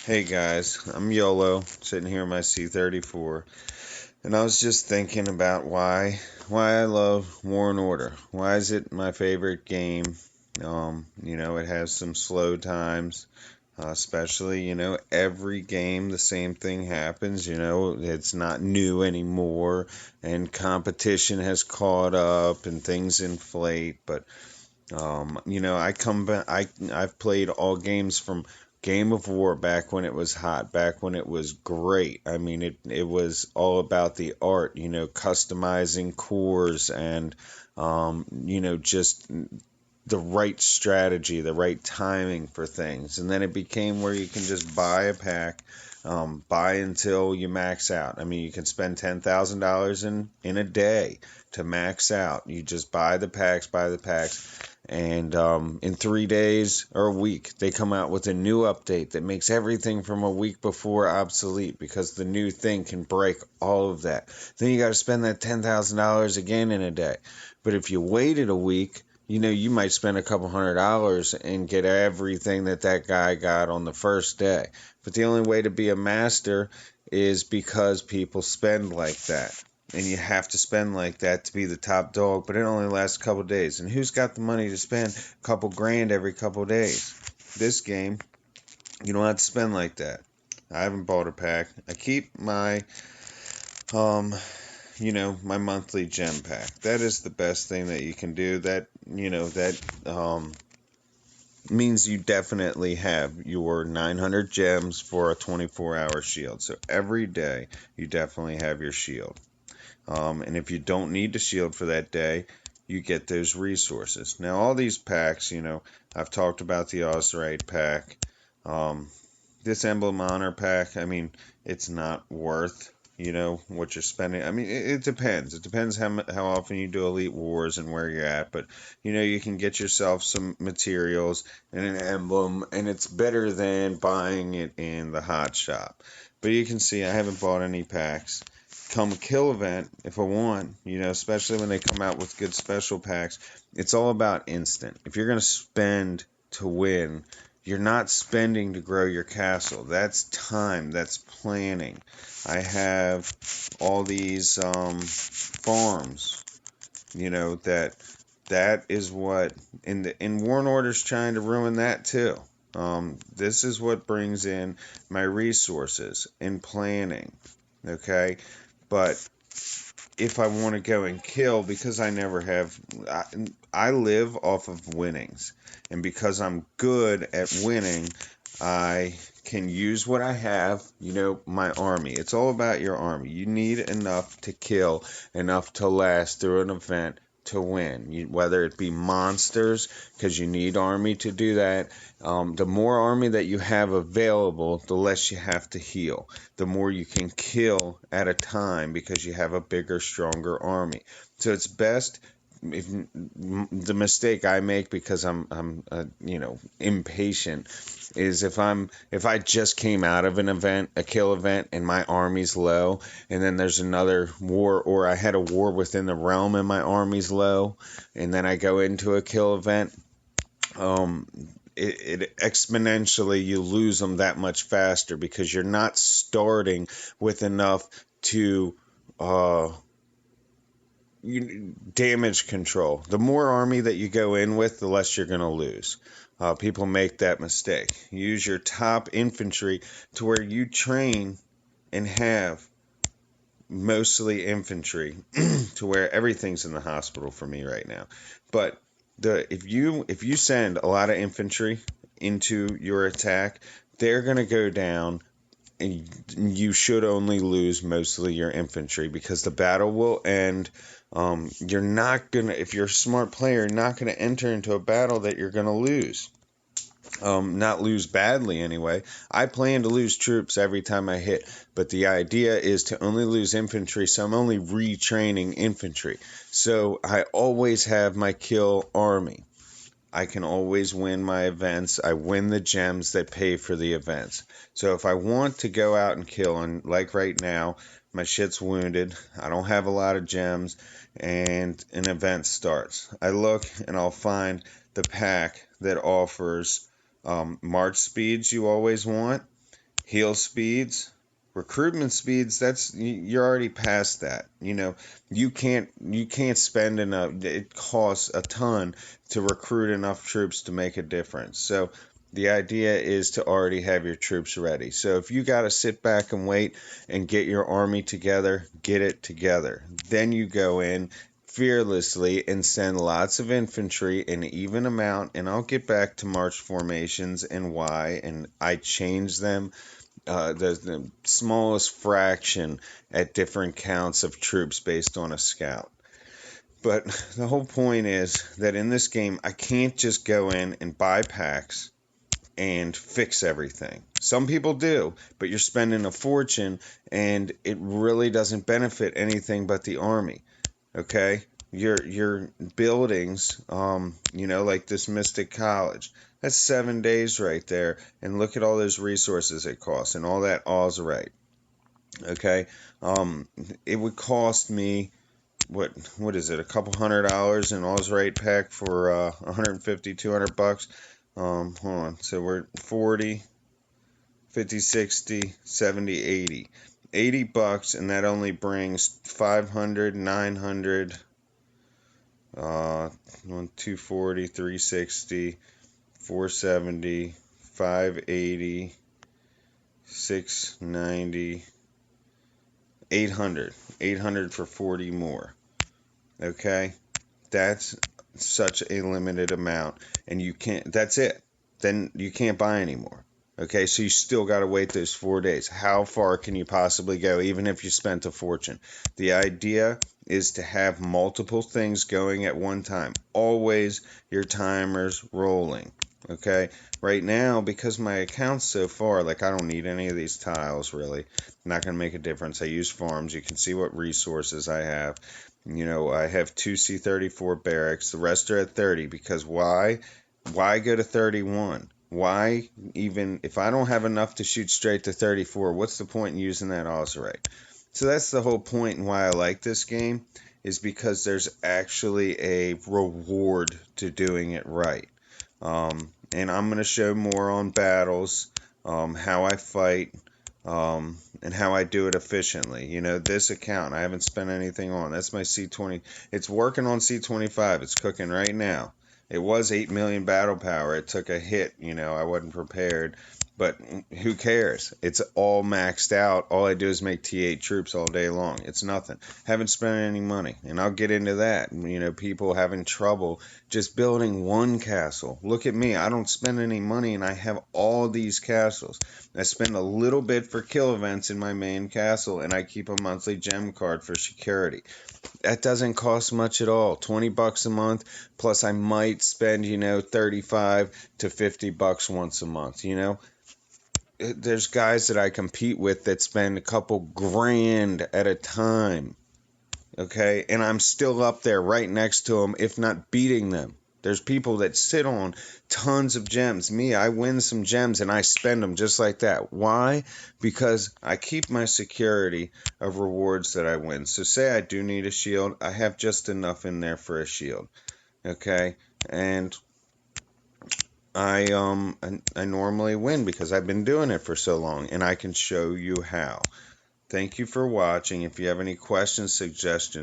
Hey guys, I'm YOLO, sitting here in my C34, and I was just thinking about why I love War and Order. Why is it my favorite game? It has some slow times, especially, every game the same thing happens, it's not new anymore, and competition has caught up and things inflate, but I come back. I've played all games from Game of War back when it was hot, back when it was great. I mean, it was all about the art, customizing cores and just the right strategy, the right timing for things. And then it became where you can just buy a pack, buy until you max out. I mean, you can spend $10,000 in a day to max out. You just buy the packs, and in 3 days or a week, they come out with a new update that makes everything from a week before obsolete because the new thing can break all of that. Then you got to spend that $10,000 again in a day. But if you waited a week, you might spend a couple $100 and get everything that guy got on the first day. But the only way to be a master is because people spend like that. And you have to spend like that to be the top dog, but it only lasts a couple days. And who's got the money to spend a couple grand every couple days? This game, you don't have to spend like that. I haven't bought a pack. I keep um my monthly gem pack. That is the best thing that you can do. That means you definitely have your 900 gems for a 24-hour shield. So every day you definitely have your shield. And if you don't need the shield for that day, you get those resources. Now, all these packs, I've talked about the Ozrite pack. Um, this Emblem Honor pack, I mean, it's not worth, what you're spending. I mean, it depends. It depends how often you do Elite Wars and where you're at. But, you can get yourself some materials and an emblem, and it's better than buying it in the hot shop. But you can see I haven't bought any packs. Come kill event, if I want, especially when they come out with good special packs, it's all about instant. If you're going to spend to win, you're not spending to grow your castle. That's time. That's planning. I have all these farms. That is what in War and Order's trying to ruin that too. This is what brings in my resources in planning. Okay, but if I want to go and kill, because I never have, I live off of winnings. And because I'm good at winning, I can use what I have, my army. It's all about your army. You need enough to kill, enough to last through an event to win. Whether it be monsters, because you need army to do that. The more army that you have available, the less you have to heal. The more you can kill at a time because you have a bigger, stronger army. So it's best if the mistake I make because I'm impatient is if I just came out of an event, a kill event, and my army's low, and then there's another war, or I had a war within the realm and my army's low, and then I go into a kill event, um, it exponentially you lose them that much faster because you're not starting with enough to uh, damage control. The more army that you go in with, the less you're going to lose. People make that mistake. Use your top infantry to where you train and have mostly infantry to where everything's in the hospital for me right now. But if you send a lot of infantry into your attack, they're going to go down and you should only lose mostly your infantry because the battle will end. You're not gonna, if you're a smart player, you're not gonna enter into a battle that you're gonna lose. Not lose badly anyway. I plan to lose troops every time I hit, but the idea is to only lose infantry, so I'm only retraining infantry. So I always have my kill army. I can always win my events. I win the gems that pay for the events. So if I want to go out and kill, and like right now, my shit's wounded, I don't have a lot of gems, and an event starts. I look and I'll find the pack that offers march speeds you always want Heal speeds, recruitment speeds, that's you're already past that. You can't spend enough. It costs a ton to recruit enough troops to make a difference. So the idea is to already have your troops ready. So if you got to sit back and wait and get your army together, get it together. Then you go in fearlessly and send lots of infantry, an even amount, and I'll get back to march formations and why, and I change them, the smallest fraction at different counts of troops based on a scout. But the whole point is that in this game, I can't just go in and buy packs and fix everything. Some people do, but you're spending a fortune and it really doesn't benefit anything but the army. Okay? Your buildings, like this Mystic College, that's 7 days right there. And look at all those resources it costs and all that Ozurite. Okay? It would cost me what is it, a couple $100 in Ozurite pack for 150, $200. Hold on. So we're 40, 50, 60, 70, 80. $80, and that only brings 500, 900, 240, 360, 470, 580, 690, 800. 800 for 40 more. Okay? That's such a limited amount, and you can't, that's it. Then you can't buy anymore. Okay, so you still got to wait those 4 days. How far can you possibly go, even if you spent a fortune? The idea is to have multiple things going at one time. Always your timer's rolling. Okay, right now, because my account's so far, like I don't need any of these tiles really. Not going to make a difference. I use farms. You can see what resources I have. I have 2 C-34 barracks. The rest are at 30 because why? Why go to 31? Why even if I don't have enough to shoot straight to 34, what's the point in using that Ozurite? So that's the whole point and why I like this game is because there's actually a reward to doing it right. And I'm going to show more on battles, how I fight, and how I do it efficiently. This account I haven't spent anything on. That's my C20. It's working on C25. It's cooking right now. It was 8 million battle power. It took a hit. I wasn't prepared. But who cares? It's all maxed out. All I do is make T8 troops all day long. It's nothing. Haven't spent any money. And I'll get into that. People having trouble just building one castle. Look at me. I don't spend any money and I have all these castles. I spend a little bit for kill events in my main castle and I keep a monthly gem card for security. That doesn't cost much at all. $20 a month. Plus I might spend, 35 to $50 once a month, There's guys that I compete with that spend a couple grand at a time. Okay? And I'm still up there right next to them, if not beating them. There's people that sit on tons of gems. Me, I win some gems and I spend them just like that. Why? Because I keep my security of rewards that I win. So say I do need a shield, I have just enough in there for a shield. Okay? And I normally win because I've been doing it for so long and I can show you how. Thank you for watching. If you have any questions, suggestions,